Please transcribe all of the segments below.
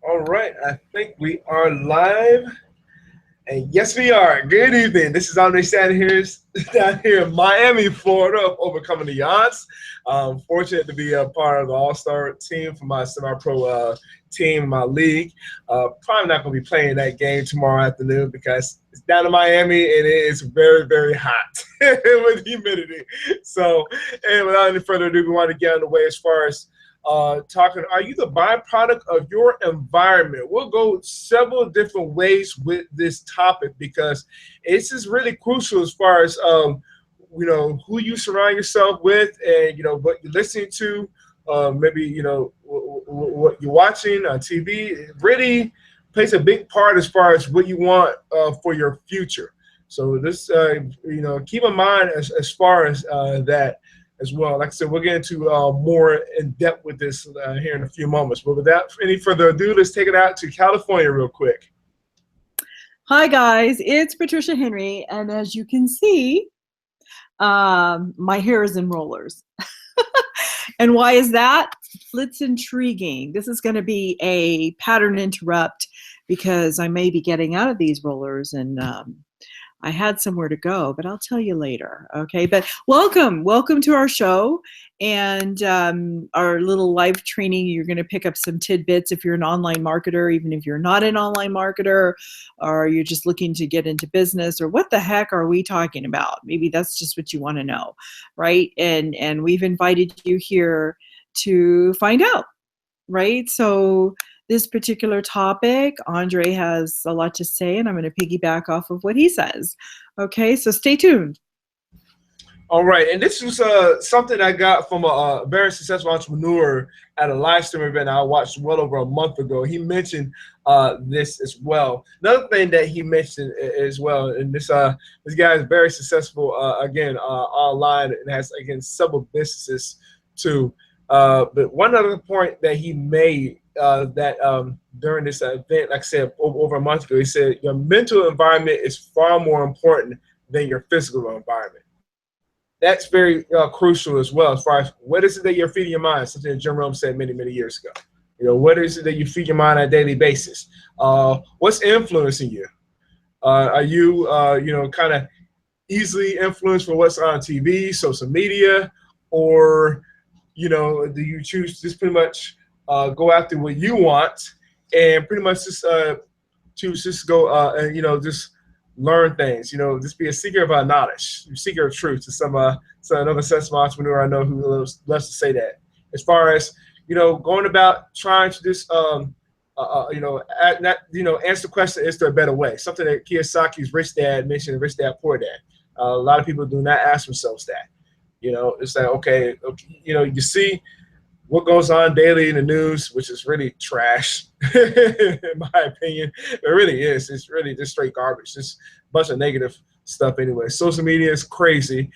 All right, I think we are live, and yes, we are. Good evening. This is Andre standing here down here in Miami, Florida, of overcoming the odds. Fortunate to be a part of the All-Star team for my semi-pro team, in my league. Probably not going to be playing that game tomorrow afternoon because it's down in Miami and it is very, very hot with humidity. So, and without any further ado, we want to get on the way as far as talking, are you the byproduct of your environment? We'll go several different ways with this topic because it's just really crucial as far as who you surround yourself with, and what you're listening to, maybe what you're watching on TV. It really plays a big part as far as what you want for your future. So this, keep in mind as far as that as well. Like I said, we'll get into more in depth with this here in a few moments. But without any further ado, let's take it out to California real quick. Hi guys, it's Patricia Henry, and as you can see, my hair is in rollers. And why is that? It's intriguing. This is going to be a pattern interrupt because I may be getting out of these rollers, and I had somewhere to go, but I'll tell you later. Okay, but welcome to our show and our little live training. You're going to pick up some tidbits if you're an online marketer, even if you're not an online marketer, or you're just looking to get into business, or what the heck are we talking about? Maybe that's just what you want to know, right? And we've invited you here to find out, right? So this particular topic, Andre has a lot to say, and I'm going to piggyback off of what he says. Okay, so stay tuned. All right, and this was something I got from a very successful entrepreneur at a live stream event I watched well over a month ago. He mentioned this as well. Another thing that he mentioned as well, and this guy is very successful online and has several businesses too. But one other point that he made during this event, like I said, over a month ago, he said your mental environment is far more important than your physical environment. That's very crucial as well, as far as what is it that you're feeding your mind, something that Jim Rome said many, many years ago. What is it that you feed your mind on a daily basis? What's influencing you? Are you, kind of easily influenced for what's on TV, social media, or, do you choose to just pretty much go after what you want and pretty much just choose just go and just learn things. Just be a seeker of knowledge, a seeker of truth. To another successful entrepreneur I know who loves to say that. As far as going about trying to just answer the question, is there a better way? Something that Kiyosaki's Rich Dad mentioned, Rich Dad Poor Dad. A lot of people do not ask themselves that. It's like, okay, you see what goes on daily in the news, which is really trash, in my opinion. It really is. It's really just straight garbage. Just a bunch of negative stuff anyway. Social media is crazy.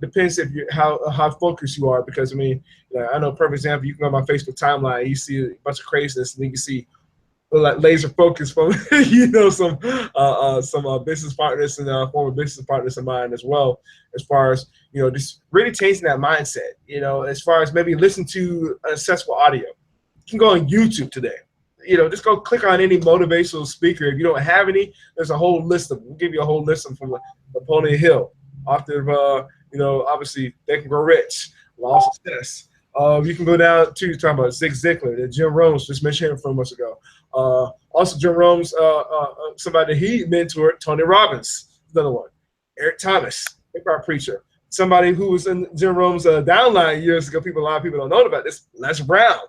Depends if you how focused you are, because I know a perfect example. You can go on my Facebook timeline, you see a bunch of craziness, and then you see like laser focus from some business partners and former business partners of mine as well, as far as just really changing that mindset. As far as maybe listen to accessible audio, you can go on YouTube today. Just go click on any motivational speaker. If you don't have any, there's a whole list of them. We'll give you a whole list of them from Napoleon Hill, author of obviously They Can Grow Rich, Law of Success. You can go down to talking about Zig Ziglar that Jim Rohns just mentioned him 4 months ago. Also, Jim Rohns, somebody that he mentored, Tony Robbins, another one. Eric Thomas, hip-hop preacher. Somebody who was in Jim Rohns' downline years ago. A lot of people don't know about this. Les Brown,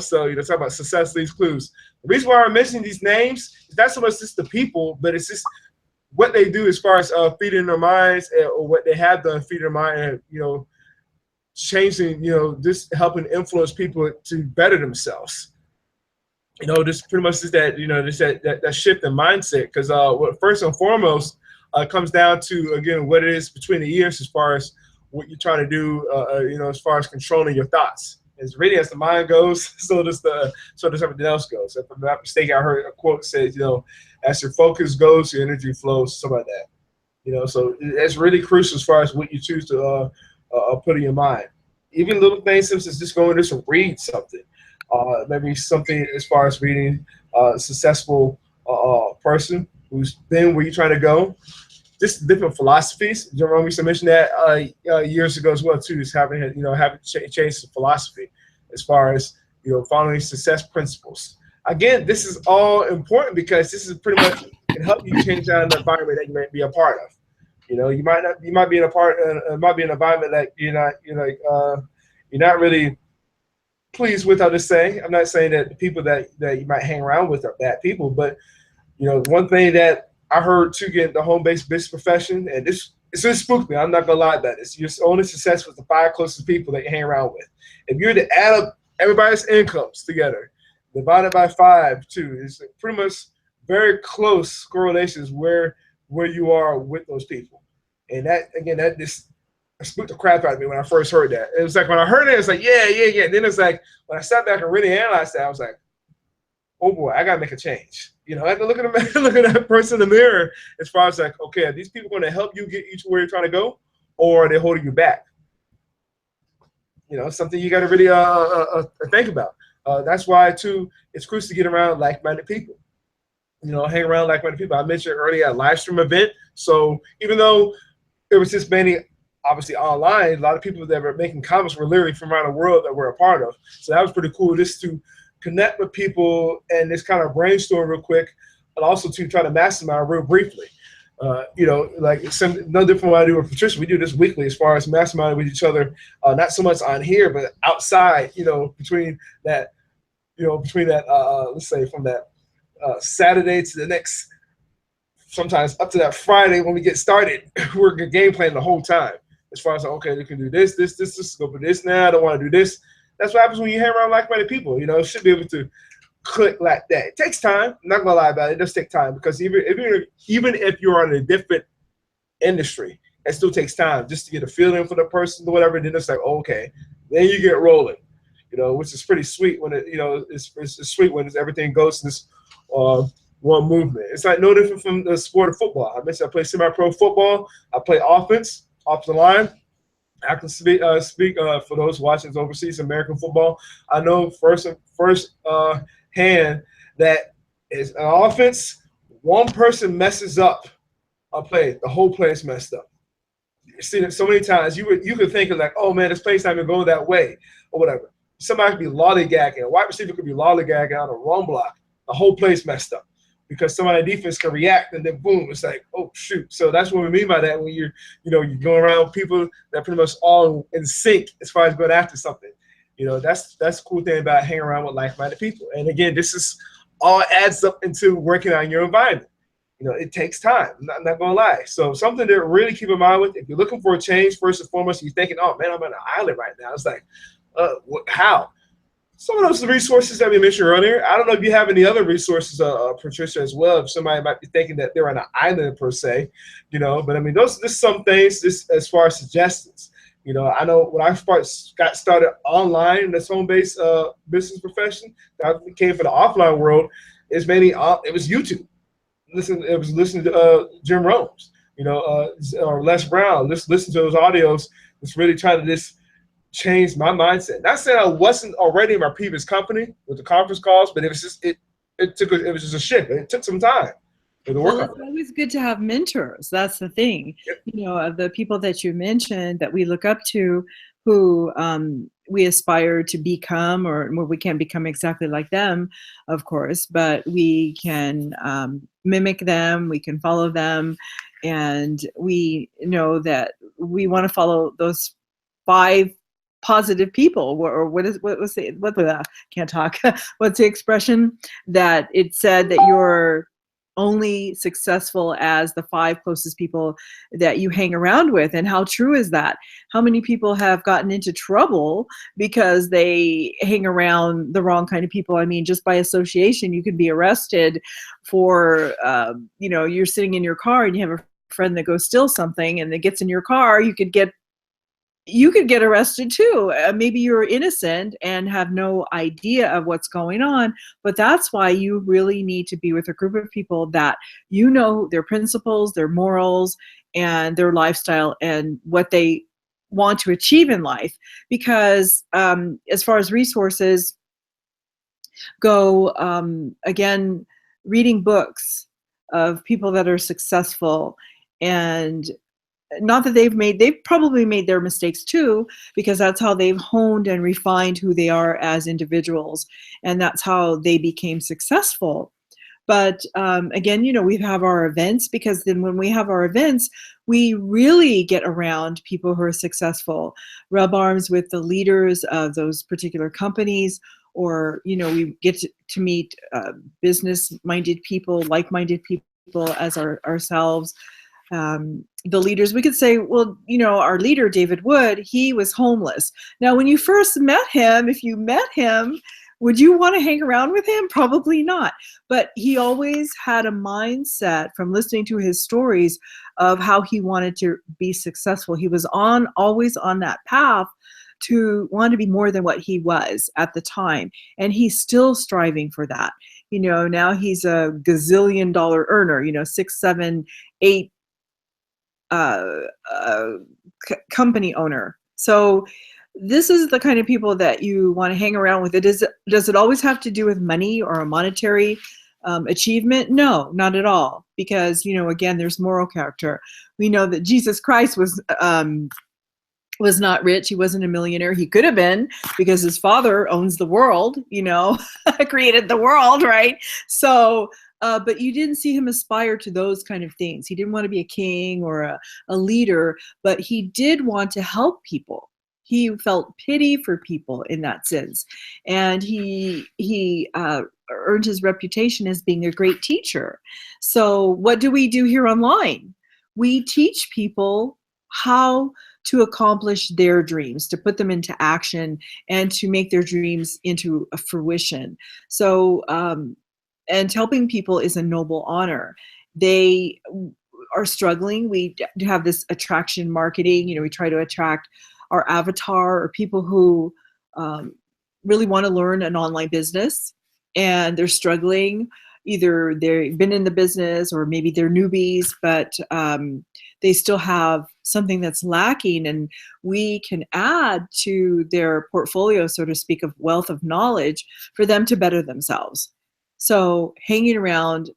So talk about success leaves clues. The reason why I'm mentioning these names is not so much just the people, but it's just what they do as far as feeding their minds, or what they have done feeding their mind, and changing, just helping influence people to better themselves. This pretty much is that, just that shift in mindset. Because what first and foremost comes down to, again, what it is between the ears, as far as what you're trying to do, as far as controlling your thoughts. As really as the mind goes, so does everything else goes. If I'm not mistaken, I heard a quote that says, as your focus goes, your energy flows, something like that. So it's really crucial as far as what you choose to put in your mind. Even little things such as just going to read something. maybe something as far as reading a successful person who's been where you're trying to go. Just different philosophies. Jerome used to mention that years ago as well too. Is having changed the philosophy as far as following success principles. Again, this is all important because this is pretty much can help you change out an environment that you might be a part of. You might be in might be an environment that you're not really pleased with. I'll just say, I'm not saying that the people that you might hang around with are bad people, but one thing that I heard to get the home-based business profession, and this just spooked me. I'm not gonna lie about this. Your only success with the 5 closest people that you hang around with. If you're to add up everybody's incomes together, divided by 5, too, it's pretty much very close correlations where you are with those people. And that just spooked the crap out of me when I first heard that. It was like when I heard it, it's like yeah. Then it's like when I sat back and really analyzed that, I was like, oh boy, I gotta make a change. I have to look at that person in the mirror as far as like, okay, are these people going to help you get you to where you're trying to go, or are they holding you back? Something you got to really think about. That's why too, it's crucial to get around like-minded people. Hang around like-minded people. I mentioned earlier a live stream event. So even though it was just mainly obviously online, a lot of people that were making comments were literally from around the world that we're a part of. So that was pretty cool just to connect with people and just kind of brainstorm real quick, and also to try to mastermind real briefly. Like no different from what I do with Patricia. We do this weekly as far as masterminding with each other, not so much on here, but outside, between that, let's say from that Saturday to the next, sometimes up to that Friday when we get started, we're game planning the whole time. As far as, like, okay, we can do this, go for this now, I don't want to do this. That's what happens when you hang around like-minded people. Should be able to click like that. It takes time. I'm not gonna lie about it. It does take time because even if you're in a different industry, it still takes time just to get a feeling for the person or whatever. And then it's like, okay, then you get rolling. Which is pretty sweet when it's sweet when everything goes in this one movement. It's like no different from the sport of football. I mentioned I play semi-pro football. I play offense, off the line. I can speak for those watching overseas American football. I know first hand that is an offense. One person messes up a play, the whole play is messed up. You've seen it so many times. You could think of like, oh man, this play's not even going that way or whatever. Somebody could be lollygagging. A wide receiver could be lollygagging on a run block. The whole play's messed up because somebody on defense can react and then boom, it's like, oh shoot. So that's what we mean by that when you're going around people that pretty much all in sync as far as going after something. That's the cool thing about hanging around with like-minded people. And again, this is all adds up into working on your environment. It takes time. I'm not gonna lie. So something to really keep in mind with if you're looking for a change, first and foremost, you're thinking, oh man, I'm on an island right now. It's like, how? Some of those resources that we mentioned earlier, I don't know if you have any other resources, Patricia, as well. If somebody might be thinking that they're on an island per se, but I mean, there's some things just as far as suggestions. I know when I first got started online in this home-based business profession, that came from the offline world, is mainly it was YouTube. It was listening to Jim Rohns, or Les Brown. Listen to those audios. It's really trying to just change my mindset. Not saying I wasn't already in my previous company with the conference calls, but it was just it was just a shift. It took some time to work on. It's always good to have mentors. That's the thing. Yep. Of the people that you mentioned that we look up to, who we aspire to become, or we can't become exactly like them, of course, but we can mimic them, we can follow them, and we know that we want to follow those 5 positive people, or can't talk. What's the expression that it said that you're only successful as the 5 closest people that you hang around with? And how true is that? How many people have gotten into trouble because they hang around the wrong kind of people? I mean, just by association, you could be arrested for, you're sitting in your car and you have a friend that goes steal something and it gets in your car, you could get arrested too. Maybe you're innocent and have no idea of what's going on, but that's why you really need to be with a group of people that their principles, their morals, and their lifestyle and what they want to achieve in life. Because as far as resources, Go, again, reading books of people that are successful, and not that they've probably made their mistakes too, because that's how they've honed and refined who they are as individuals, and that's how they became successful. But again, we have our events, because then when we have our events, we really get around people who are successful, rub arms with the leaders of those particular companies, or we get to meet business-minded people, like-minded people as ourselves. The leaders, we could say, well, our leader, David Wood, he was homeless. Now, when you first met him, if you met him, would you want to hang around with him? Probably not. But he always had a mindset, from listening to his stories, of how he wanted to be successful. He was always on that path to want to be more than what he was at the time. And he's still striving for that. Now he's a gazillion-dollar earner, 6, 7, 8 company owner. So this is the kind of people that you want to hang around with. Does it always have to do with money or a monetary achievement? No, not at all. Because, again, there's moral character. We know that Jesus Christ was not rich. He wasn't a millionaire. He could have been, because his father owns the world, created the world, right? So, but you didn't see him aspire to those kind of things. He didn't want to be a king or a leader, but he did want to help people. He felt pity for people in that sense. And he earned his reputation as being a great teacher. So what do we do here online? We teach people how to accomplish their dreams, to put them into action, and to make their dreams into a fruition. So, and helping people is a noble honor. They are struggling. We have this attraction marketing. We try to attract our avatar, or people who really want to learn an online business, and they're struggling. Either they've been in the business, or maybe they're newbies, but they still have something that's lacking, and we can add to their portfolio, so to speak, of wealth of knowledge for them to better themselves. So hanging around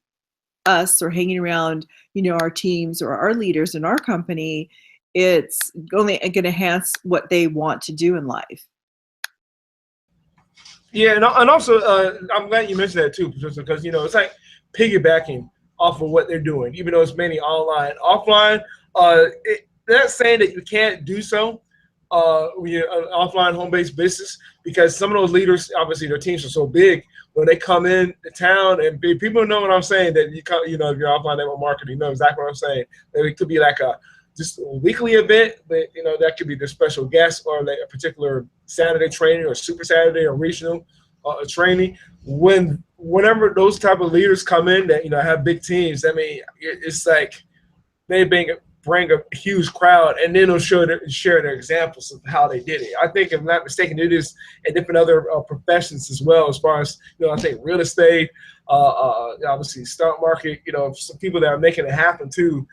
us, or hanging around, our teams or our leaders in our company, it's only going to enhance what they want to do in life. Yeah, and also, I'm glad you mentioned that too, Patricia, because it's like piggybacking off of what they're doing, even though it's mainly online. Offline, they're not saying that you can't do so when you're an offline home-based business, because some of those leaders, obviously their teams are so big, when they come in the town, and people know what I'm saying, that if you're offline network marketing, you know exactly what I'm saying. It could be like just a weekly event, but that could be the special guest, or like a particular Saturday training, or Super Saturday, or regional training. Whenever those type of leaders come in that have big teams, I mean, it's like they bring a huge crowd, and then they'll share their examples of how they did it. I think, if I'm not mistaken, they do this in different other professions as well, as far as I think real estate, obviously stock market. Some people that are making it happen too.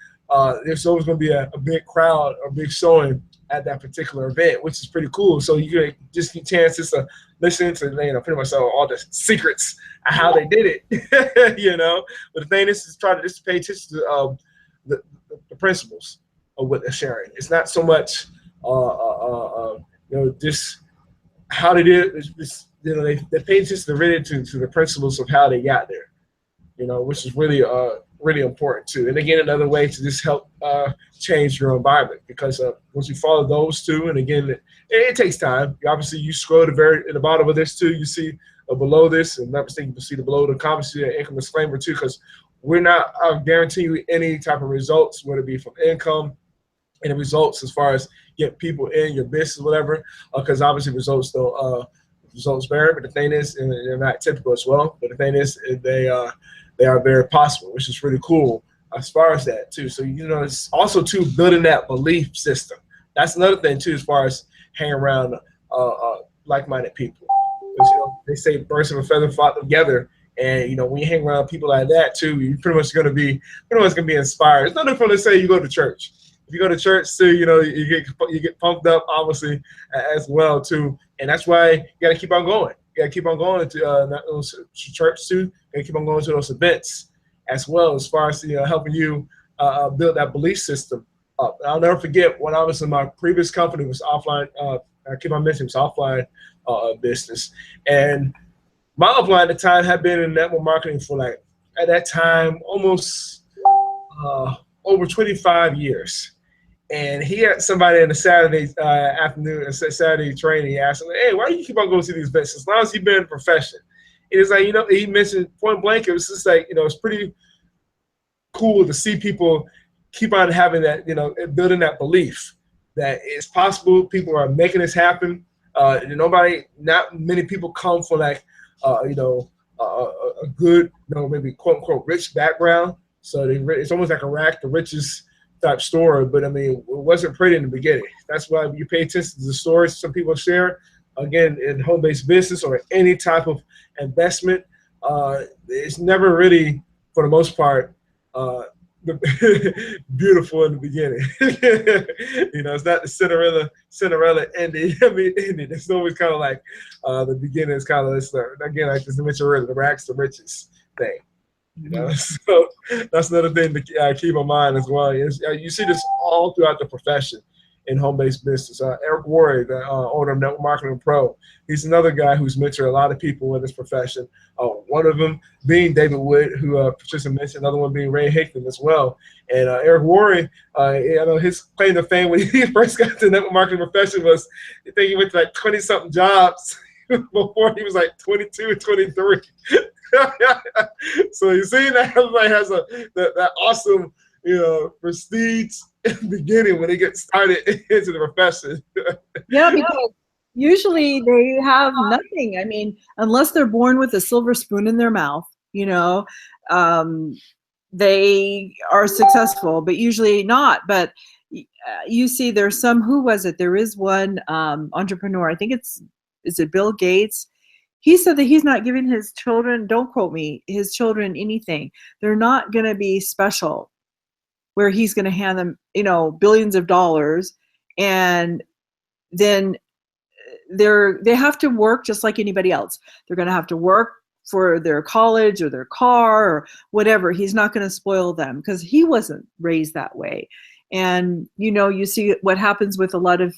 There's always going to be a big crowd or big showing at that particular event, which is pretty cool. So you get just get chances to listen to pretty much all the secrets of how they did it. But the thing is try to just pay attention to the principles of what they're sharing. It's not so much just how they did it. They pay attention really to the principles of how they got there. Which is really really important too. And again, another way to just help change your environment, because once you follow those two, and again, it takes time. Obviously, you scroll at the bottom of this too. You see below this, and not mistaken, you see the below the comments, see the income disclaimer too, because we're not guaranteeing you any type of results, whether it be from income, any results as far as get people in your business, whatever, because obviously results don't results vary. But the thing is, and they're not typical as well. But the thing is, they are very possible, which is really cool as far as that too. So it's also too building that belief system. That's another thing too, as far as hanging around like-minded people. Because they say birds of a feather flock together, and when you hang around people like that too, you're pretty much going to be inspired. It's not different to say you go to church. If you go to church too, you get pumped up, obviously, as well too, and that's why you got to keep on going. You got to keep on going to those church too. You got to keep on going to those events as well, as far as helping you build that belief system up. And I'll never forget when I was in my previous company, was offline. I keep on mentioning it was offline business, and my upline at the time had been in network marketing for like at that time almost over 25 years. And he had somebody in a Saturday afternoon, a Saturday training. He asked him, "Hey, why do you keep on going to these events as long as you've been in the profession?" It was like, he mentioned point blank, it was just like, it's pretty cool to see people keep on having that, building that belief that it's possible. People are making this happen. Not many people come from like, a good, maybe quote unquote rich background. So it's almost like a rack to riches type story. But I mean, it wasn't pretty in the beginning. That's why you pay attention to the stories some people share. Again, in home-based business or any type of investment, it's never really, for the most part, beautiful in the beginning. It's not the Cinderella ending. Ending. It's always kind of like the beginning is kind of this. Again, like just mentioned earlier, the rags to riches thing. So that's another thing to keep in mind as well. You see this all throughout the profession in home-based business. Eric Worre, the owner of Network Marketing Pro, he's another guy who's mentored a lot of people in this profession. One of them being David Wood, who Patricia mentioned, another one being Ray Hickman as well. And Eric Worre, his claim to fame when he first got to the network marketing profession was, I think he went to like 20-something jobs before he was like 22, 23. So you see that everybody has that awesome, prestige beginning when they get started into the profession. Yeah, because usually they have nothing. I mean, unless they're born with a silver spoon in their mouth, they are successful, but usually not. But you see, there's some, who was it? There is one entrepreneur, I think is it Bill Gates? He said that he's not giving his children, don't quote me, his children anything. They're not going to be special, where he's going to hand them, billions of dollars, and then they have to work just like anybody else. They're going to have to work for their college or their car or whatever. He's not going to spoil them because he wasn't raised that way. And, you see what happens with a lot of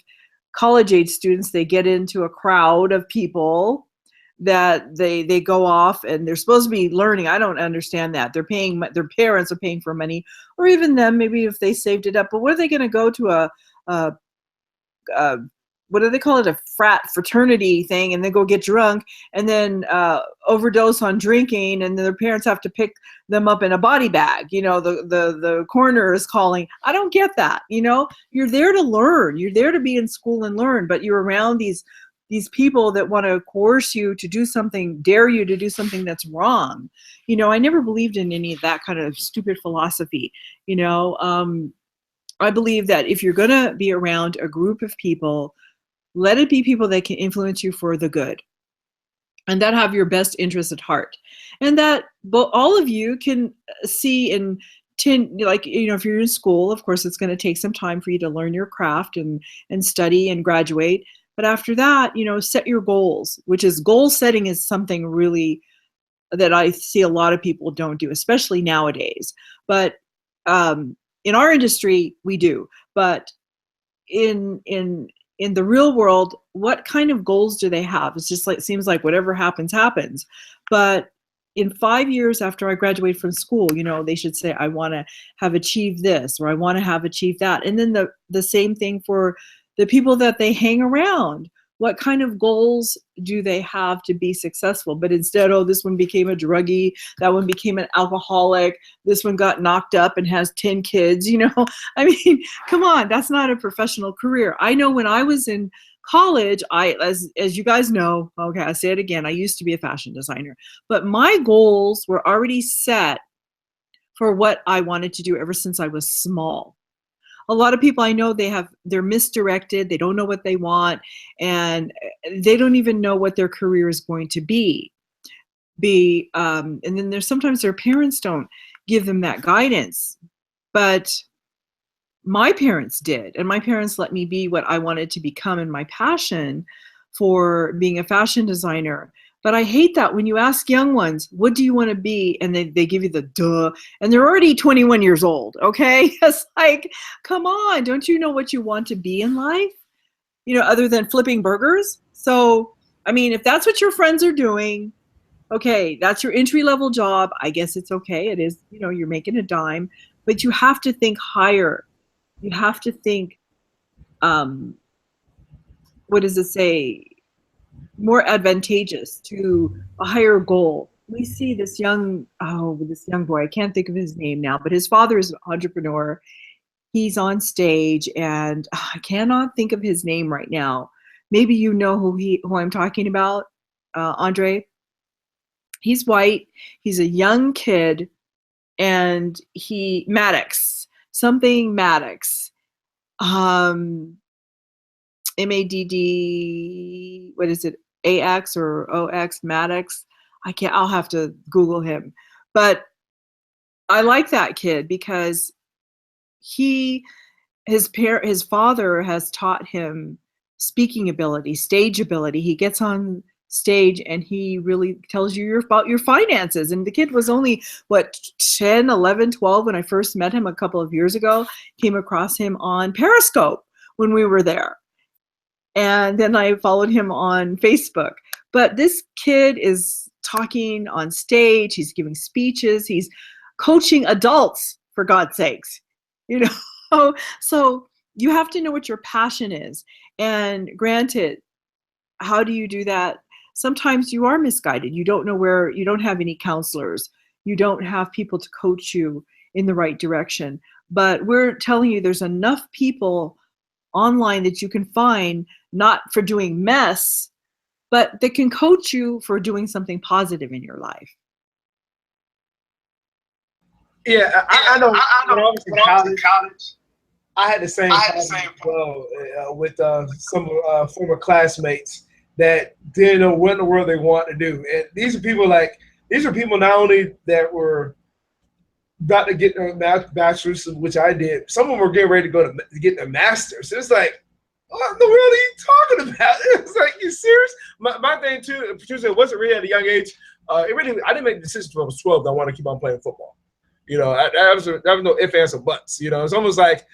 college age students. They get into a crowd of people that they go off and they're supposed to be learning. I don't understand that. Their parents are paying for money, or even them, maybe if they saved it up. But what are they going to go to a what do they call it? A fraternity thing, and then go get drunk and then overdose on drinking, and then their parents have to pick them up in a body bag. The coroner is calling. I don't get that. You're there to learn. You're there to be in school and learn, but you're around these people that want to coerce you to do something, dare you to do something that's wrong. I never believed in any of that kind of stupid philosophy. I believe that if you're going to be around a group of people, let it be people that can influence you for the good and that have your best interest at heart. And that all of you can see and if you're in school, of course, it's going to take some time for you to learn your craft and study and graduate. But after that, set your goals, which is goal setting is something really that I see a lot of people don't do, especially nowadays. But in our industry, we do. But in the real world, what kind of goals do they have? It's just like, seems like whatever happens, happens. But in 5 years after I graduate from school, they should say, I want to have achieved this, or I want to have achieved that. And then the same thing for the people that they hang around. What kind of goals do they have to be successful? But instead, this one became a druggie, that one became an alcoholic, this one got knocked up and has 10 kids, I mean, come on, that's not a professional career. I know when I was in college, as you guys know, okay, I say it again, I used to be a fashion designer, but my goals were already set for what I wanted to do ever since I was small. A lot of people I know, they're misdirected. They don't know what they want, and they don't even know what their career is going to be. And then there's sometimes their parents don't give them that guidance, but my parents did, and my parents let me be what I wanted to become, and my passion for being a fashion designer But I hate that when you ask young ones, what do you want to be? And they give you the duh, and they're already 21 years old, okay? It's like, come on, don't you know what you want to be in life? Other than flipping burgers? So, I mean, if that's what your friends are doing, okay, that's your entry-level job. I guess it's okay. It is, you're making a dime, but you have to think higher. You have to think, what does it say? More advantageous to a higher goal. We see this young boy, I can't think of his name now, but his father is an entrepreneur. He's on stage, and I cannot think of his name right now. Maybe you know who I'm talking about, Andre. He's white. He's a young kid, and Maddox, something Maddox. MADD, what is it? AX or OX, Maddox. I'll have to Google him. But I like that kid because his father has taught him speaking ability, stage ability. He gets on stage and he really tells you about your finances. And the kid was only, 10, 11, 12 when I first met him a couple of years ago. Came across him on Periscope when we were there. And then I followed him on Facebook. But this kid is talking on stage. He's giving speeches. He's coaching adults, for God's sakes. So you have to know what your passion is. And granted, how do you do that? Sometimes you are misguided. You don't know you don't have any counselors. You don't have people to coach you in the right direction. But we're telling you there's enough people online that you can find, not for doing mess, but that can coach you for doing something positive in your life. Yeah, I know. When I was in college, I had the same problem with some former classmates that didn't know what in the world they wanted to do. And these are people not only that were about to get their bachelor's, which I did. Some of them were getting ready to get their master's. It's like, what in the world are you talking about? It's like, you serious? My thing too, Patricia, it wasn't really at a young age. I didn't make the decision until I was 12 that I wanted to keep on playing football. That was no ifs, ands, or buts. It's almost like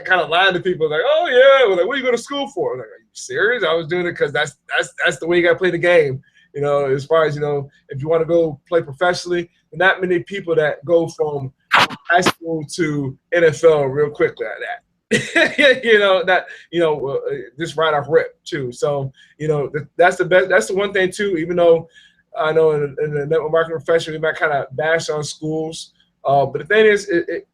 kind of lying to people, like, oh yeah, well, like, what are you going to school for? I'm like, are you serious? I was doing it because that's the way you got to play the game. As far as if you want to go play professionally, not many people that go from high school to NFL real quickly like that. Just right off rip too. So that's the best. That's the one thing too. Even though I know in the network marketing profession we might kind of bash on schools, but the thing is, it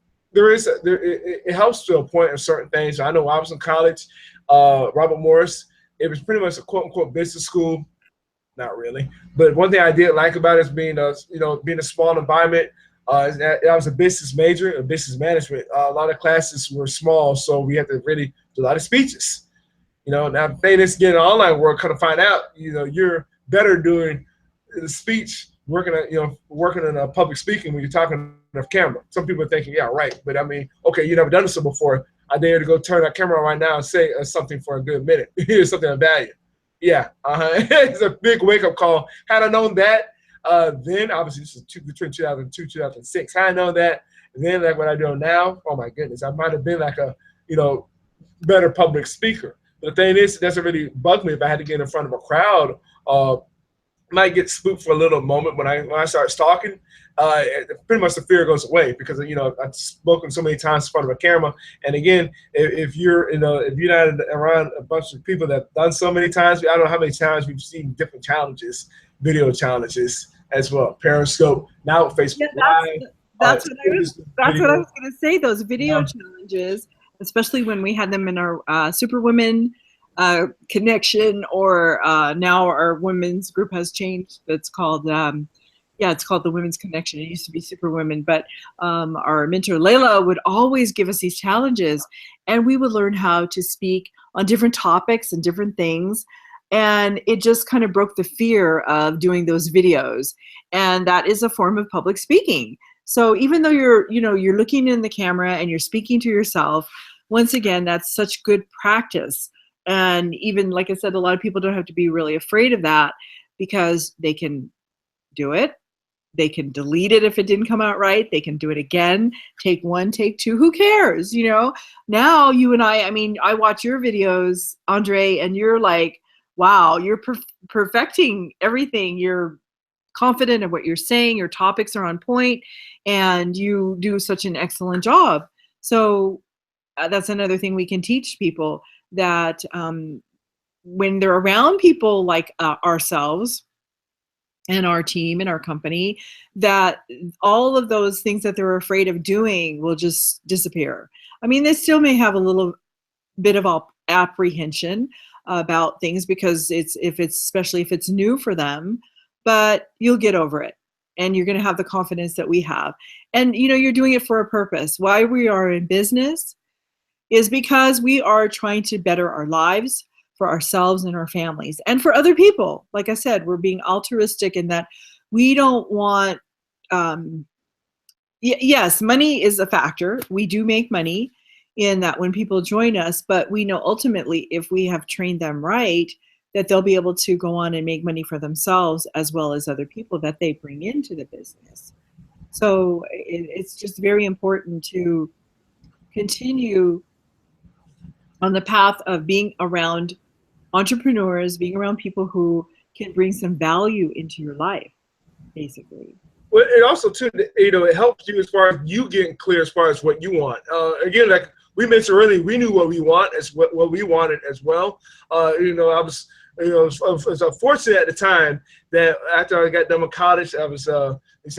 helps to a point in certain things. I know when I was in college, Robert Morris, it was pretty much a quote unquote business school. Not really, but one thing I did like about it is being a small environment. I was a business major, a business management. A lot of classes were small, so we had to really do a lot of speeches. Now the thing is, getting online work, kind of find out, you're better doing the speech, working in a public speaking when you're talking on camera. Some people are thinking, yeah, right, but I mean, okay, you never done this before. I dare to go turn that camera on right now and say something for a good minute. Here's something of value. Yeah, it's a big wake-up call. Had I known that, then obviously this is between 2002 2006. Had I known that, then like what I do now, oh my goodness, I might have been like a better public speaker. But the thing is, it doesn't really bug me if I had to get in front of a crowd. Might get spooked for a little moment when I start talking. Pretty much the fear goes away because I've spoken so many times in front of a camera. And again, if you're not around a bunch of people that have done so many times, I don't know how many times we've seen different challenges, video challenges as well. Periscope, now Facebook Live. That's what I was going to say. Those video challenges, especially when we had them in our Superwomen connection, or now our women's group has changed. It's called it's called the Women's Connection. It used to be Superwomen, but our mentor Layla would always give us these challenges, and we would learn how to speak on different topics and different things. And it just kind of broke the fear of doing those videos. And that is a form of public speaking. So even though you're looking in the camera and you're speaking to yourself, once again, that's such good practice. And even, like I said, a lot of people don't have to be really afraid of that, because they can do it. They can delete it if it didn't come out right. They can do it again. Take one, take two. Who cares? You know, now you and I mean, I watch your videos, Andre, and you're like, wow, you're perfecting everything. You're confident in what you're saying. Your topics are on point, and you do such an excellent job. So that's another thing we can teach people, that when they're around people like ourselves, and our team and our company, that all of those things that they're afraid of doing will just disappear. I mean, they still may have a little bit of apprehension about things, because especially if it's new for them, but you'll get over it, and you're going to have the confidence that we have. And you know, you're doing it for a purpose. Why we are in business is because we are trying to better our lives, for ourselves and our families, and for other people. Like I said, we're being altruistic in that we don't want, yes, money is a factor. We do make money in that when people join us, but we know ultimately, if we have trained them right, that they'll be able to go on and make money for themselves as well as other people that they bring into the business. So it's just very important to continue on the path of being around entrepreneurs, being around people who can bring some value into your life, basically. Well, it also too, you know, it helps you as far as you getting clear as far as what you want. Again, like we mentioned earlier, we knew what we want as what we wanted as well. You know, I was fortunate at the time that after I got done with college, I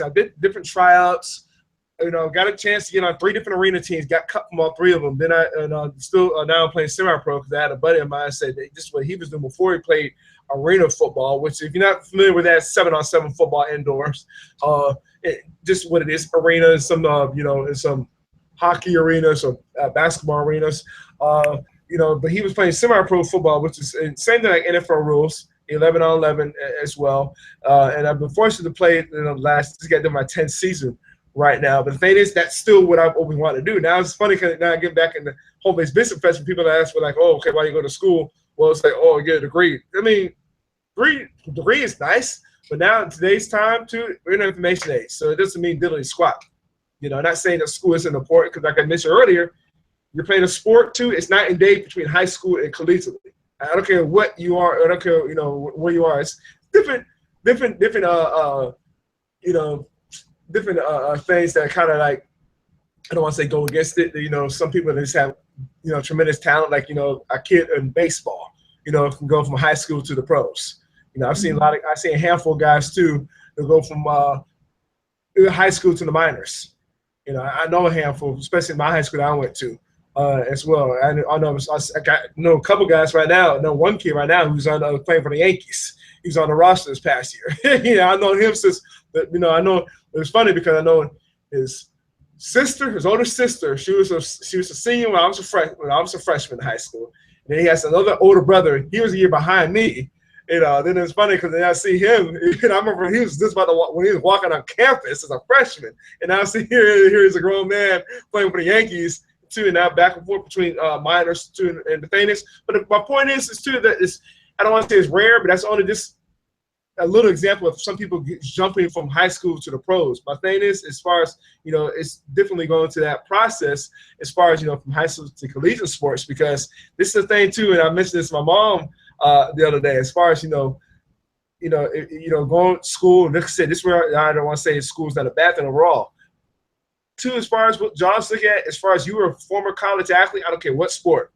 did different tryouts. You know, got a chance to get on 3 different arena teams, got cut from all 3 of them. Then now I'm playing semi-pro, because I had a buddy of mine said that just what he was doing before he played arena football, which if you're not familiar with that, 7-on-7 football indoors. Just what it is, arena, and some you know, in some hockey arenas or basketball arenas. You know, but he was playing semi-pro football, which is same thing like NFL rules, 11-on-11 as well. And I've been fortunate to play just got to my 10th season right now. But the thing is, that's still what I've always wanted to do. Now it's funny, because now I get back in the home-based business profession, people ask me like, oh, okay, why do you go to school? Well, it's like, oh, you get a degree. I mean, degree is nice, but now in today's time too, we're in the information age, so it doesn't mean diddly squat. You know, not saying that school isn't important, because like I mentioned earlier, you're playing a sport too. It's night and day between high school and collegiate. I don't care what you are. I don't care, you know, where you are. It's different you know, different things that kind of like, I don't want to say go against it. You know, some people just have, you know, tremendous talent, like, you know, a kid in baseball, you know, can go from high school to the pros. You know, I've seen a handful of guys too that go from high school to the minors. You know, I know a handful, especially in my high school that I went to as well. I know a couple guys right now. I know one kid right now who's playing for the Yankees. He's on the roster this past year. You know, I know him since, you know, I know it was funny because I know his sister, his older sister, she was a senior when I was a freshman in high school. And then he has another older brother. He was a year behind me. You know, then it's funny because then I see him, and I remember he was just about to walk when he was walking on campus as a freshman, and now I see here he's a grown man playing for the Yankees too, and now back and forth between minors too, and the thing is, but my point is too that it's, I don't want to say it's rare, but that's only just a little example of some people jumping from high school to the pros. My thing is, as far as, you know, it's definitely going through that process as far as, you know, from high school to collegiate sports, because this is the thing too, and I mentioned this to my mom the other day, as far as, you know, going to school, and like I said, this is where I don't want to say school's not a bad thing overall. Too, as far as what John's looking at, as far as you were a former college athlete, I don't care what sport,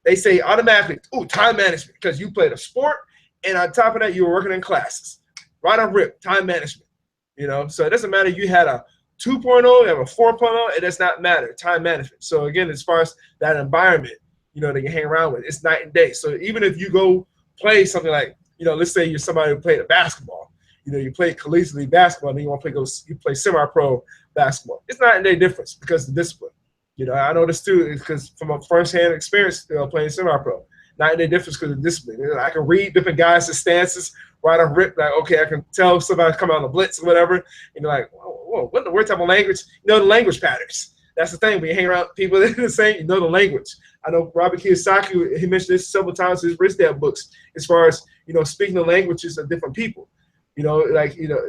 they say automatically, ooh, time management, because you played a sport, and on top of that, you were working in classes. Right on rip, time management. You know, so it doesn't matter you had a 2.0, you have a 4.0, it does not matter, time management. So again, as far as that environment, you know, that you hang around with, it's night and day. So even if you go play something like, you know, let's say you're somebody who played a basketball, you know, you play collegiately basketball, and then you play semi-pro basketball. It's night and day difference because of the discipline. You know, I know this too, because from a first-hand experience, you know, playing semi-pro, night and day difference because of discipline. You know, I can read different guys' stances right on rip, like, okay, I can tell somebody coming on the blitz or whatever, and you're like, whoa, what type of language? You know, the language patterns. that's the thing. When you hang around people that are the same, you know the language. I know Robert Kiyosaki, he mentioned this several times in his Rich Dad books, as far as, speaking the languages of different people.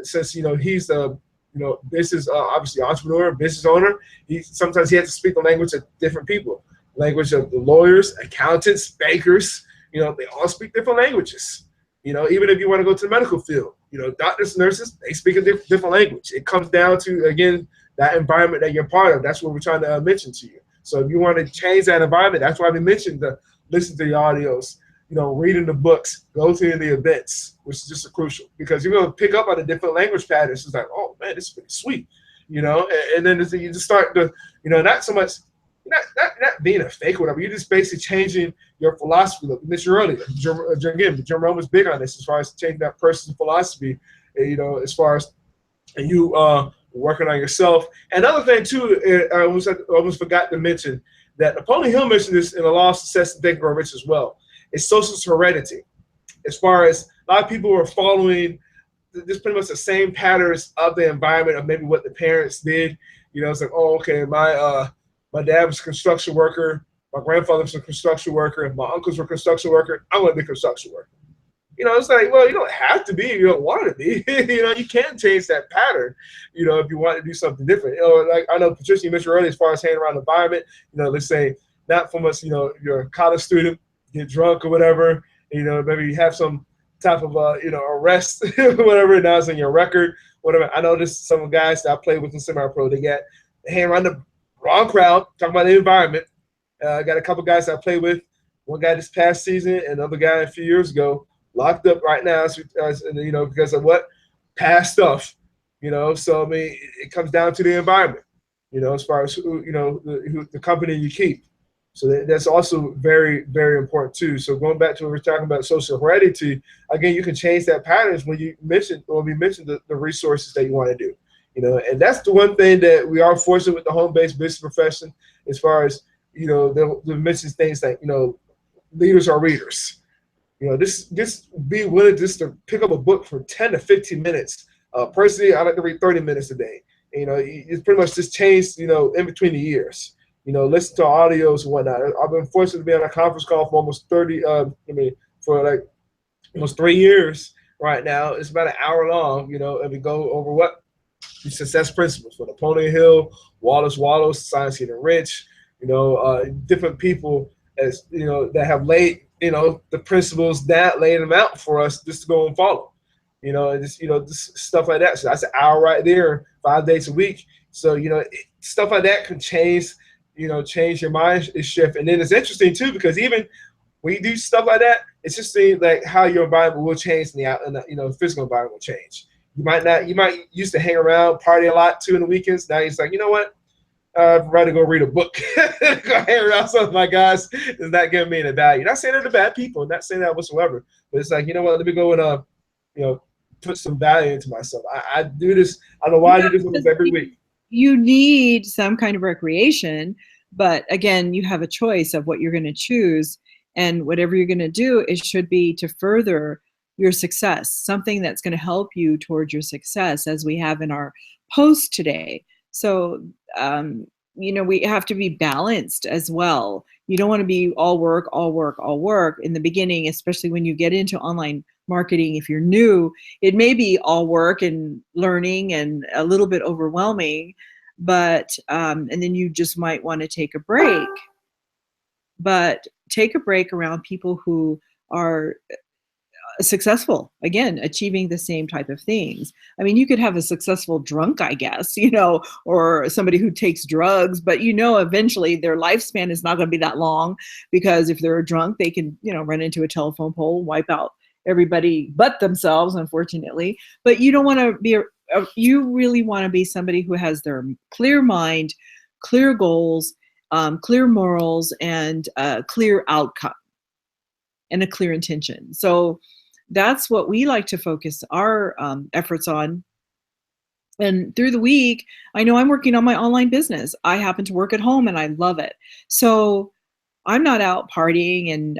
Since, he's this is obviously entrepreneur, business owner. Sometimes he has to speak the language of different people, language of the lawyers, accountants, bankers. They all speak different languages. Even if you want to go to the medical field, doctors, nurses, they speak a different language. It comes down to, again, that environment that you're part of. That's what we're trying to mention to you. So if you want to change that environment, that's why we mentioned listen to the audios, reading the books, go to the events, which is just crucial, because you're going to pick up on the different language patterns. It's like, oh man, this is pretty sweet, and then you just start to, not so much, not being a fake or whatever. You're just basically changing your philosophy. Like you mentioned earlier, Jim Rohn was big on this as far as changing that person's philosophy, as far as you working on yourself. Another thing too, I almost forgot to mention that Napoleon Hill mentioned this in The Law of Success and Think and Grow Rich as well. It's social heredity. As far as a lot of people are following this pretty much the same patterns of the environment of maybe what the parents did. It's like, oh, okay, my dad was a construction worker, my grandfather was a construction worker, my uncles were a construction worker, I want to be a construction worker. It's like, well, you don't have to be if you don't want to be. You can change that pattern, if you want to do something different. Like I know Patricia, you mentioned earlier, as far as hanging around the environment, let's say not from us, you're a college student, get drunk or whatever, maybe you have some type of, arrest, whatever, now it's in your record, whatever. I know this some guys that I play with in semi-pro, they hang around the wrong crowd, talking about the environment. I got a couple guys that I play with, one guy this past season and another guy a few years ago, locked up right now, because of what? Past stuff, So, I mean, it comes down to the environment, as far as, the company you keep. So that's also very, very important too. So going back to what we're talking about, social heredity, again, you can change that patterns when we mentioned the resources that you want to do. And that's the one thing that we are fortunate with the home-based business profession, as far as, they'll mention things like, leaders are readers. This be willing just to pick up a book for 10 to 15 minutes. Personally, I like to read 30 minutes a day. It's pretty much just changed, in between the years. Listen to audios and whatnot. I've been fortunate to be on a conference call for almost for like almost 3 years right now. It's about an hour long, and we go over what the success principles for Napoleon Hill, Wallace, Science Getting Rich, different people as, that have laid, the principles that laid them out for us just to go and follow, just stuff like that. So that's an hour right there, 5 days a week. So, stuff like that can change your mind shift. And then it's interesting too, because even when you do stuff like that, it's just like how your environment will change and the physical environment will change. You might used to hang around, party a lot too in the weekends. Now it's like, you know what? I'd rather go read a book. Go hang around some of my guys. It's not giving me any value. Not saying they're the bad people, not saying that whatsoever. But it's like, you know what? Let me go and put some value into myself. I do this. I don't know why I do this almost every week. You need some kind of recreation, but again, you have a choice of what you're going to choose, and whatever you're going to do, it should be to further your success, something that's going to help you towards your success, as we have in our post today. So, we have to be balanced as well. You don't want to be all work in the beginning, especially when you get into online marketing. If you're new, it may be all work and learning and a little bit overwhelming, but and then you just might want to take a break. But take a break around people who are successful, again, achieving the same type of things. I mean, you could have a successful drunk, I guess, or somebody who takes drugs, but eventually their lifespan is not going to be that long, because if they're a drunk, they can, run into a telephone pole, wipe out everybody but themselves, unfortunately. But you don't want to be, you really want to be somebody who has their clear mind, clear goals, clear morals, and a clear outcome and a clear intention. So that's what we like to focus our efforts on. And through the week, I know I'm working on my online business. I happen to work at home and I love it. So I'm not out partying and,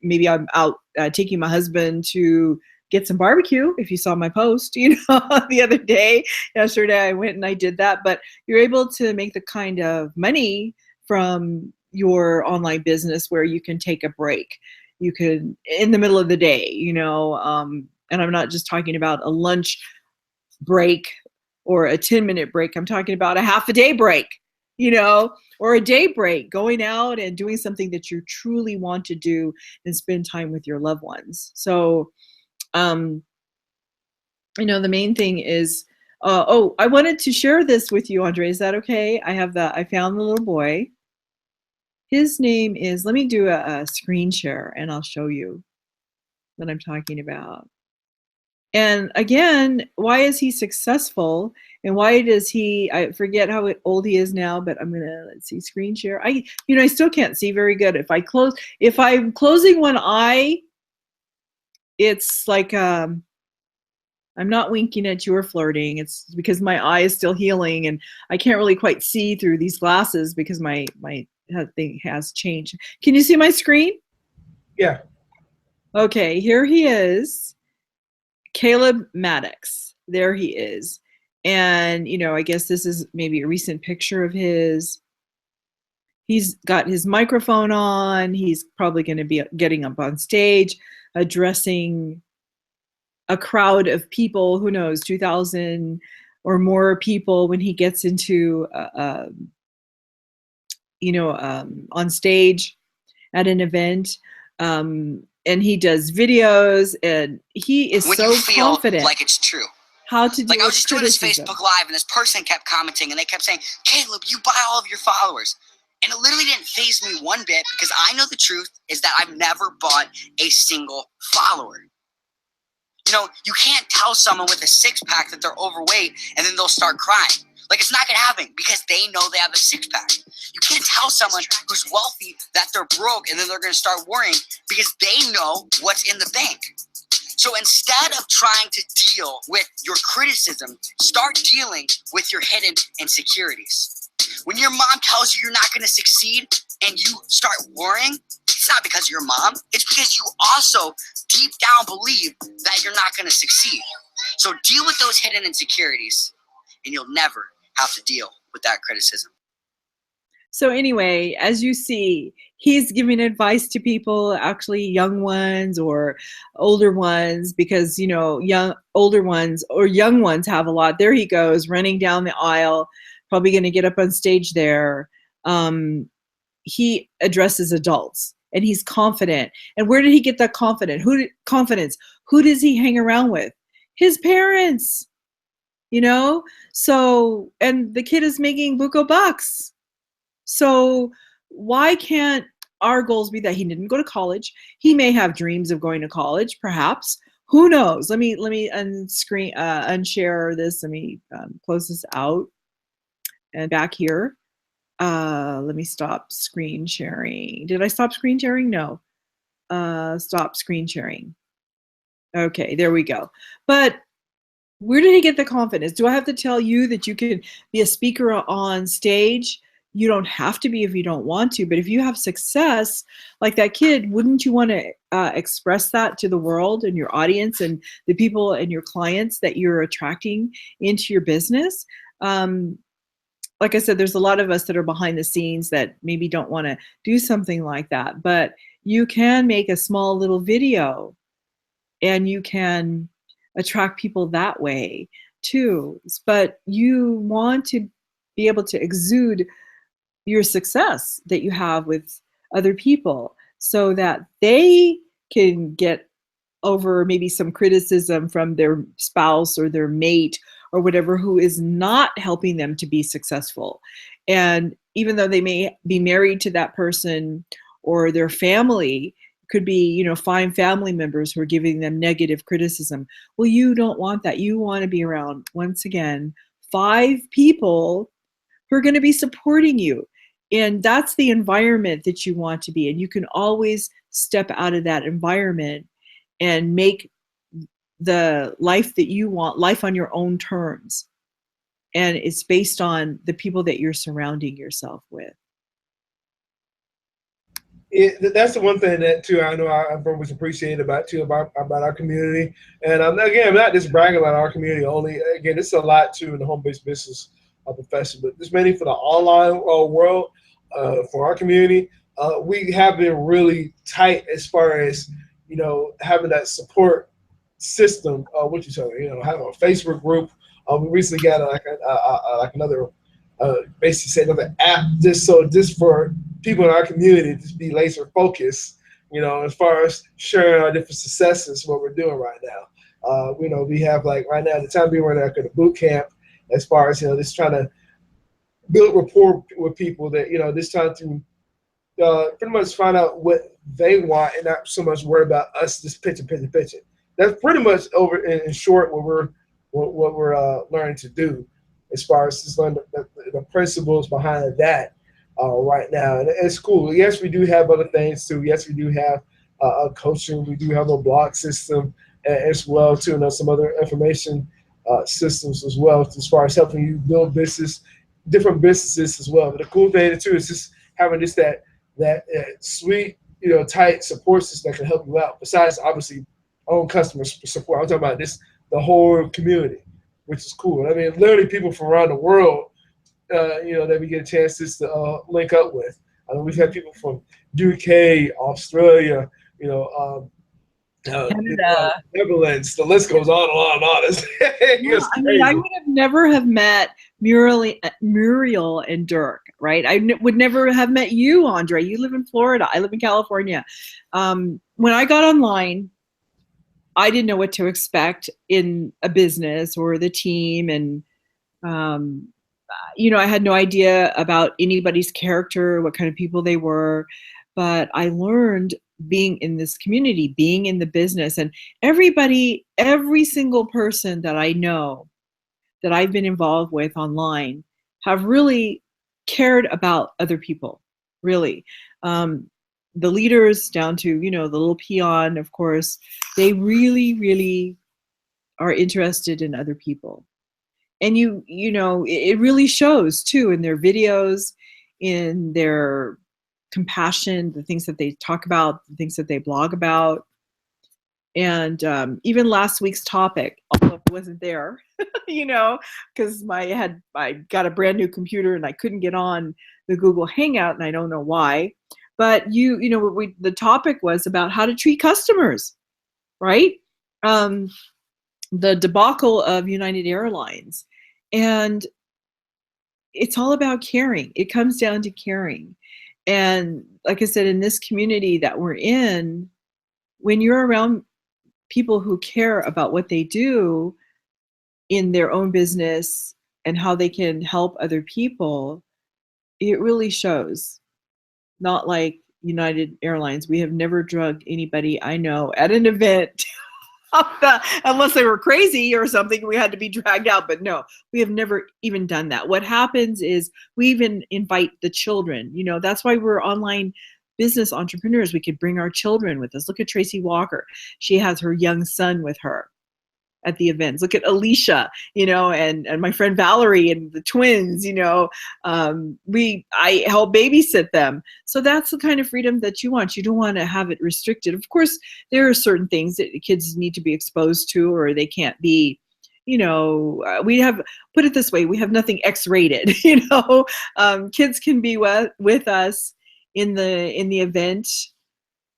maybe I'm out taking my husband to get some barbecue. If you saw my post, the other day, yesterday, I went and I did that. But you're able to make the kind of money from your online business where you can take a break. You can, in the middle of the day, and I'm not just talking about a lunch break or a 10-minute break. I'm talking about a half a day break, or a day break, going out and doing something that you truly want to do and spend time with your loved ones. So, the main thing is, I wanted to share this with you, Andre. Is that okay? I found the little boy. His name is, let me do a screen share and I'll show you what I'm talking about. And again, why is he successful? And why does I forget how old he is now, but I'm let's see, screen share. I still can't see very good. If I'm closing one eye, it's like, I'm not winking at you or flirting. It's because my eye is still healing and I can't really quite see through these glasses because my thing has changed. Can you see my screen? Yeah. Okay, here he is. Caleb Maddox. There he is. And, I guess this is maybe a recent picture of his. He's got his microphone on. He's probably going to be getting up on stage, addressing a crowd of people, who knows, 2,000 or more people when he gets into, on stage at an event. And he does videos, and he is so confident. Like it's true. How to do like I was just doing this Facebook Live, and this person kept commenting, and they kept saying, "Caleb, you buy all of your followers." And it literally didn't faze me one bit because I know the truth is that I've never bought a single follower. You can't tell someone with a six-pack that they're overweight and then they'll start crying. Like, it's not going to happen because they know they have a six-pack. You can't tell someone who's wealthy that they're broke and then they're going to start worrying because they know what's in the bank. So instead of trying to deal with your criticism, start dealing with your hidden insecurities. When your mom tells you you're not going to succeed and you start worrying, it's not because of your mom. It's because you also deep down believe that you're not going to succeed. So deal with those hidden insecurities and you'll never have to deal with that criticism. So anyway, as you see, he's giving advice to people, actually young ones or older ones, because, older ones or young ones have a lot. There he goes, running down the aisle, probably going to get up on stage there. He addresses adults and he's confident. And where did he get that confidence? Who does he hang around with? His parents, So, and the kid is making buco bucks. So why can't our goals be that he didn't go to college? He may have dreams of going to college, perhaps. Who knows? Let me unshare this. Let me close this out and back here. Let me stop screen sharing. Did I stop screen sharing? No. Stop screen sharing. Okay, there we go. But where did he get the confidence? Do I have to tell you that you can be a speaker on stage? You don't have to be if you don't want to, but if you have success like that kid, wouldn't you want to express that to the world and your audience and the people and your clients that you're attracting into your business? Like I said, there's a lot of us that are behind the scenes that maybe don't want to do something like that, but you can make a small little video and you can attract people that way too. But you want to be able to exude your success that you have with other people so that they can get over maybe some criticism from their spouse or their mate or whatever who is not helping them to be successful. And even though they may be married to that person or their family could be, 5 family members who are giving them negative criticism. Well, you don't want that. You want to be around, once again, 5 people who are going to be supporting you. And that's the environment that you want to be in. You can always step out of that environment and make the life that you want, life on your own terms. And it's based on the people that you're surrounding yourself with. That's the one thing that too I know I've always appreciated about our community. And again, I'm not just bragging about our community only. Again, it's a lot too in the home-based business profession, but this mainly for the online world. For our community, we have been really tight as far as having that support system with each other. Having a Facebook group. We recently got like another basically say another app just for people in our community to be laser focused, as far as sharing our different successes, what we're doing right now. We have like right now, the time being we're at the boot camp, as far as, just trying to build rapport with people that, this time to pretty much find out what they want and not so much worry about us just pitching. That's pretty much over in short what we're learning to do, as far as just learn the principles behind that right now. And it's cool. Yes, we do have other things too. Yes, we do have a coaching. We do have a blog system as well too, and some other information systems as well, as far as helping you build different businesses as well. But the cool thing too is just having just that sweet, tight support system that can help you out. Besides, obviously, own customer support. I'm talking about the whole community, which is cool. I mean, literally people from around the world, that we get a chance to link up with. We've had people from UK, Australia, Canada, Netherlands. The list goes on and on and on. Yeah, I mean, I would have never have met Muriel and Dirk, right? I would never have met you, Andre. You live in Florida. I live in California. When I got online, I didn't know what to expect in a business or the team. And, I had no idea about anybody's character, what kind of people they were. But I learned being in this community, being in the business, and every single person that I know that I've been involved with online have really cared about other people, really. The leaders down to, the little peon, of course, they really, really are interested in other people. And it really shows too in their videos, in their compassion, the things that they talk about, the things that they blog about. And even last week's topic, although it wasn't there, because I got a brand new computer and I couldn't get on the Google Hangout, and I don't know why. But the topic was about how to treat customers, right? The debacle of United Airlines, and it's all about caring. It comes down to caring. And like I said, in this community that we're in, when you're around people who care about what they do in their own business and how they can help other people, it really shows. Not like United Airlines. We have never drugged anybody I know at an event unless they were crazy or something, we had to be dragged out. But no, we have never even done that. What happens is we even invite the children. That's why we're online business entrepreneurs. We could bring our children with us. Look at Tracy Walker. She has her young son with her at the events. Look at Alicia, and my friend Valerie and the twins, I help babysit them. So that's the kind of freedom that you want. You don't want to have it restricted. Of course, there are certain things that kids need to be exposed to, or they can't be, we have, put it this way, we have nothing X-rated, kids can be with us in the event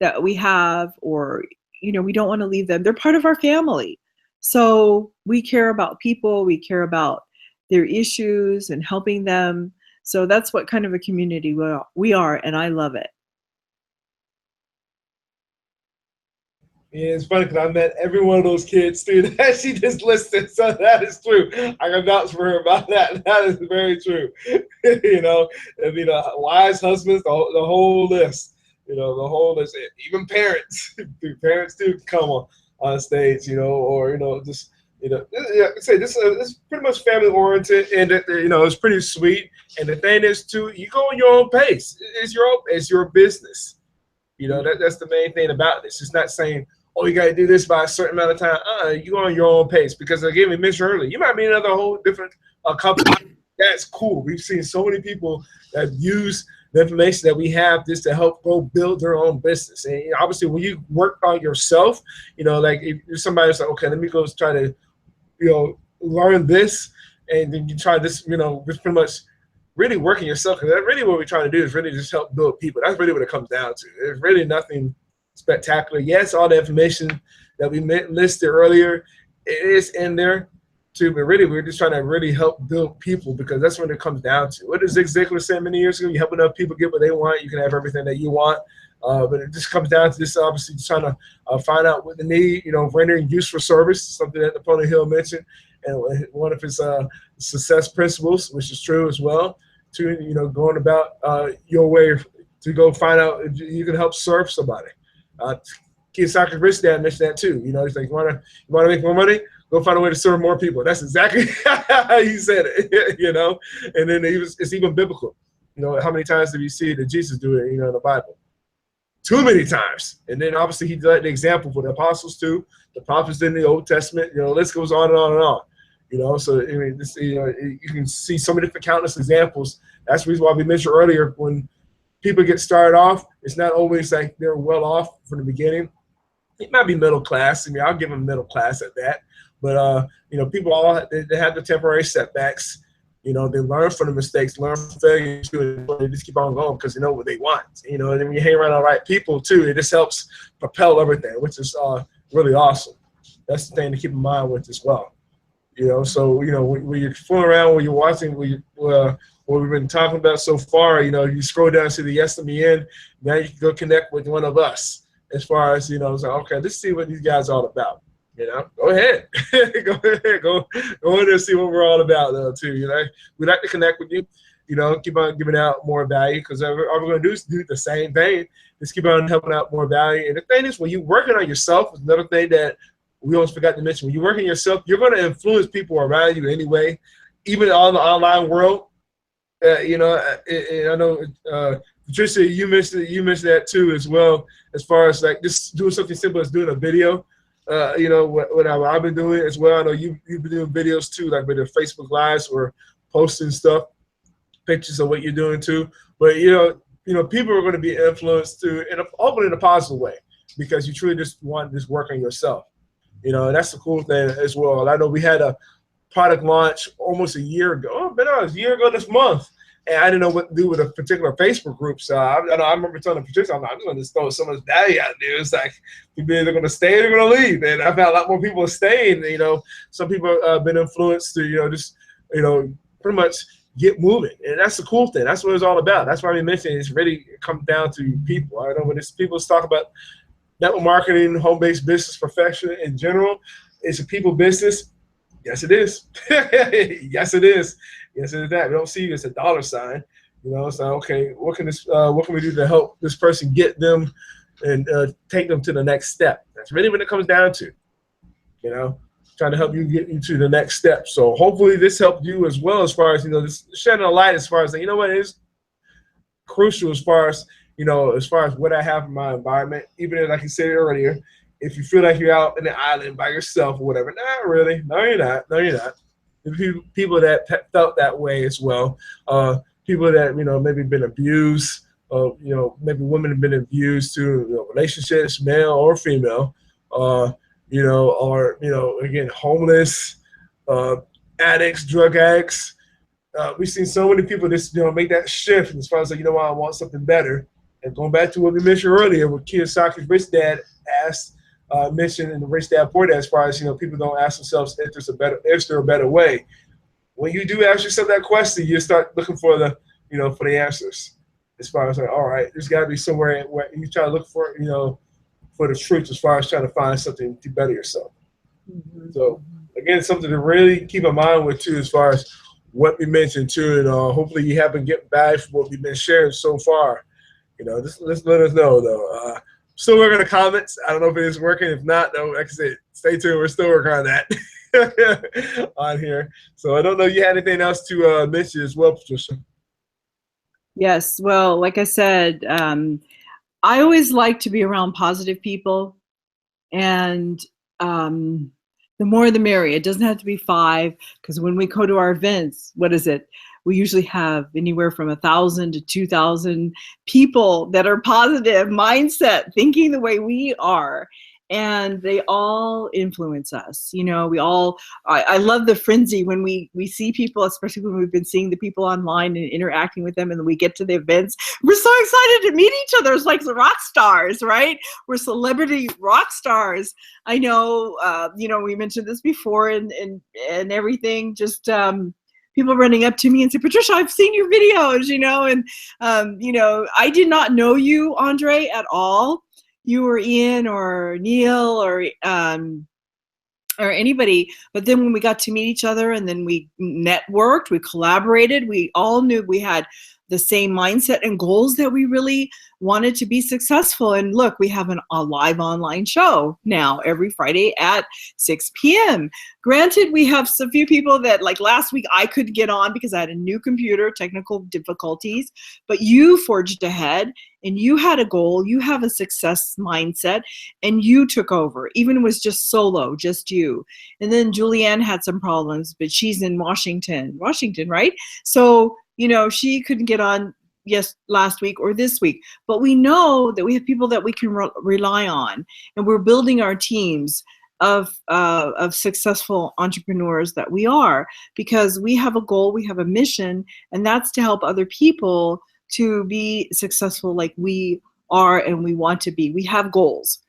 that we have, or, we don't want to leave them. They're part of our family. So we care about people, we care about their issues and helping them. So that's what kind of a community we are, and I love it. Yeah, it's funny because I met every one of those kids too that she just listed. So that is true. I can vouch for her about that. That is very true. Wise husbands, the whole list. The whole list. Even parents, parents too come on stage, just, say this is pretty much family oriented, and it's pretty sweet. And the thing is too, you go on your own pace. It's your business. That's the main thing about this. It's not saying, oh, you got to do this by a certain amount of time. You go on your own pace, because again, we mentioned earlier, you might be another whole different company. That's cool. We've seen so many people that use the information that we have just to help go build their own business. And obviously, when you work on yourself, like if somebody's like, okay, let me go try to, learn this, and then you try this, just pretty much really working yourself. Because that's really what we're trying to do is really just help build people. That's really what it comes down to. There's really nothing spectacular. Yes, all the information that we listed earlier, it is in there too, but really we're just trying to really help build people, because that's what it comes down to. What did Zig Ziglar say many years ago? You help enough people get what they want, you can have everything that you want. But it just comes down to this, obviously, just trying to find out what they need, rendering useful service, something that Napoleon Hill mentioned, and one of his success principles, which is true as well, to, going about your way to go find out if you can help serve somebody. Kiyosaki's Rich Dad mentioned that too. He's like, you want to make more money? Go find a way to serve more people. That's exactly how he said it, And then it's even biblical. How many times did we see that Jesus do it, in the Bible? Too many times. And then obviously he led the example for the apostles too, the prophets in the Old Testament. The list goes on and on and on. So I mean, you can see so many different countless examples. That's the reason why we mentioned earlier, when people get started off, it's not always like they're well off from the beginning. It might be middle class. I mean, I'll give them middle class at that. But people they have the temporary setbacks. They learn from the mistakes, learn from failure, and they just keep on going because they know what they want. And then when you hang around the right people too, it just helps propel everything, which is really awesome. That's the thing to keep in mind with as well. So when you're fooling around, when you're watching, what we've been talking about so far, you scroll down to the Yes to Me In. Now you can go connect with one of us. As far as it's like, okay, let's see what these guys are all about. Go ahead. Go ahead. Go in there and see what we're all about, though, too. We'd like to connect with you. Keep on giving out more value, because all we're going to do is do the same thing. Just keep on helping out more value. And the thing is, when you're working on yourself, is another thing that we almost forgot to mention. When you're working yourself, you're going to influence people around you anyway, even on the online world. And I know, Patricia, you mentioned that too as well, as far as like just doing something simple as doing a video. What I've been doing as well. I know you've been doing videos too, like with the Facebook Lives or posting stuff, pictures of what you're doing too. But people are going to be influenced too, often in a positive way, because you truly just want this work on yourself. And that's the cool thing as well. I know we had a product launch almost a year ago. Oh, been on a year ago this month. And I didn't know what to do with a particular Facebook group. So I remember telling Patricia, I'm just going to throw so much value out there. It's like, people either going to stay or they're going to leave. And I found a lot more people are staying. Some people have been influenced to, pretty much get moving. And that's the cool thing. That's what it's all about. That's why we mentioned it's really comes down to people. I know when people talk about network marketing, home-based business, profession in general, it's a people business. Yes, it is. Yes, it is. Yes, it is that. We don't see it as a dollar sign. So okay, what can we do to help this person get them and take them to the next step? That's really what it comes down to. Trying to help you get into the next step. So hopefully this helped you as well, as far as this shedding a light, as far as what is crucial, as far as what I have in my environment. Even like you said earlier, if you feel like you're out in the island by yourself or whatever, not really. No, you're not. No, you're not. People that felt that way as well. People that maybe been abused. Maybe women have been abused too. Relationships, male or female. Or again, homeless, addicts, drug addicts. We've seen so many people just make that shift as far as I want something better. And going back to what we mentioned earlier, what Kiyosaki's Rich Dad mentioned in the Rich Dad Poor Dad, as far as people don't ask themselves if there's a better way. When you do ask yourself that question, you start looking for the for the answers. As far as all right, there's got to be somewhere where you try to look for for the truth, as far as trying to find something to better yourself. Mm-hmm. So again, something to really keep in mind with too, as far as what we mentioned too, and hopefully you have been getting back from what we've been sharing so far. Just let us know though. Still working on the comments. I don't know if it is working. If not, though, like I said, stay tuned. We're still working on that on here. So I don't know if you had anything else to mention as well, Patricia. Yes. Well, like I said, I always like to be around positive people, and the more the merrier. It doesn't have to be 5, because when we go to our events, what is it? we usually have anywhere from 1,000 to 2,000 people that are positive mindset, thinking the way we are. And they all influence us. You know, I love the frenzy when we see people, especially when we've been seeing the people online and interacting with them, and then we get to the events. We're so excited to meet each other. It's like the rock stars, right? We're celebrity rock stars. I know, you know, we mentioned this before and everything, just, people running up to me and say, Patricia, I've seen your videos, you know, and, you know, I did not know you, Andre, at all. You or Ian or Neil or anybody, but then when we got to meet each other and then we networked, we collaborated, we all knew we had the same mindset and goals, that we really wanted to be successful. And look, we have a live online show now every Friday at 6 p.m. Granted, we have a few people that, like last week, I couldn't get on because I had a new computer, technical difficulties, but you forged ahead and you had a goal, you have a success mindset, and you took over. Even it was just solo, just you. And then Julianne had some problems, but she's in Washington, right? So, you know, she couldn't get on last week or this week, but we know that we have people that we can rely on, and we're building our teams of successful entrepreneurs that we are, because we have a goal, we have a mission, and that's to help other people to be successful like we are and we want to be. We have goals,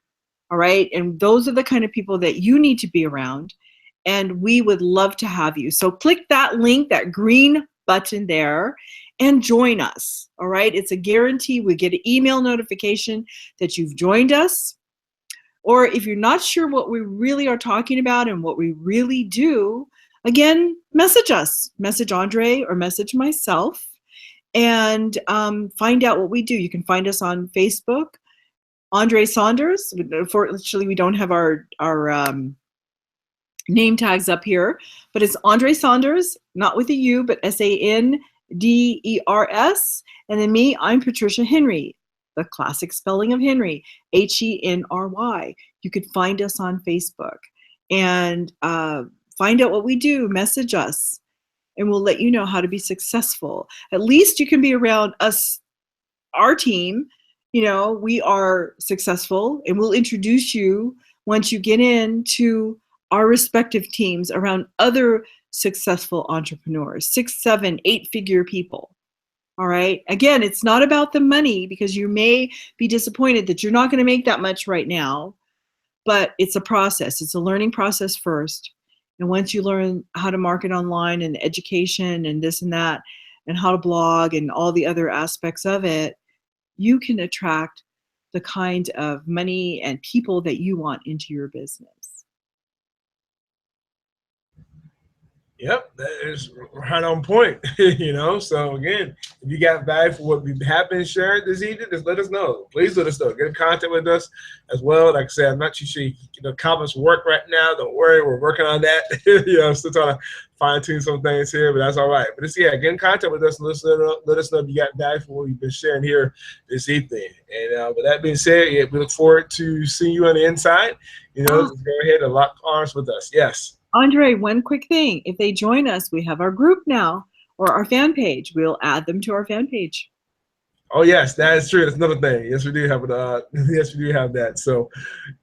all right? And those are the kind of people that you need to be around, and we would love to have you. So click that link, that green button there, and join us, all right? It's a guarantee. We get an email notification that you've joined us. Or if you're not sure what we really are talking about and what we really do, again, message us. Message Andre or message myself, and find out what we do. You can find us on Facebook, Andre Saunders. Unfortunately, we don't have our name tags up here, but it's Andre Saunders, not with a U, but Sanders. And then me, I'm Patricia Henry, the classic spelling of Henry, Henry. You could find us on Facebook and find out what we do. Message us, and we'll let you know how to be successful. At least you can be around us, our team. You know, we are successful, and we'll introduce you once you get into our respective teams around other successful entrepreneurs, 6, 7, 8-figure people. All right. Again, it's not about the money, because you may be disappointed that you're not going to make that much right now, but it's a process. It's a learning process first. And once you learn how to market online and education and this and that, and how to blog and all the other aspects of it, you can attract the kind of money and people that you want into your business. Yep, that is right on point. You know, so again, if you got value for what we have been sharing this evening, just let us know. Please let us know. Get in contact with us as well. Like I said, I'm not too sure the comments work right now. Don't worry, we're working on that. You know, still trying to fine tune some things here, but that's all right. But get in contact with us and let us know if you got value for what we've been sharing here this evening. And with that being said, we look forward to seeing you on the inside. You know, just go ahead and lock arms with us. Yes. Andre, one quick thing. If they join us, we have our group now, or our fan page. We'll add them to our fan page. Oh yes, that is true. That's another thing. Yes, we do have it. Yes, we do have that. So,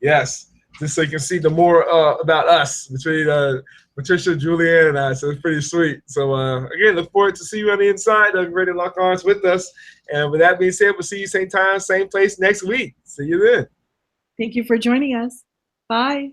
yes, just so you can see the more about us between Patricia, Julianne, and I. So it's pretty sweet. So again, look forward to see you on the inside. Ready to lock arms with us. And with that being said, we'll see you same time, same place next week. See you then. Thank you for joining us. Bye.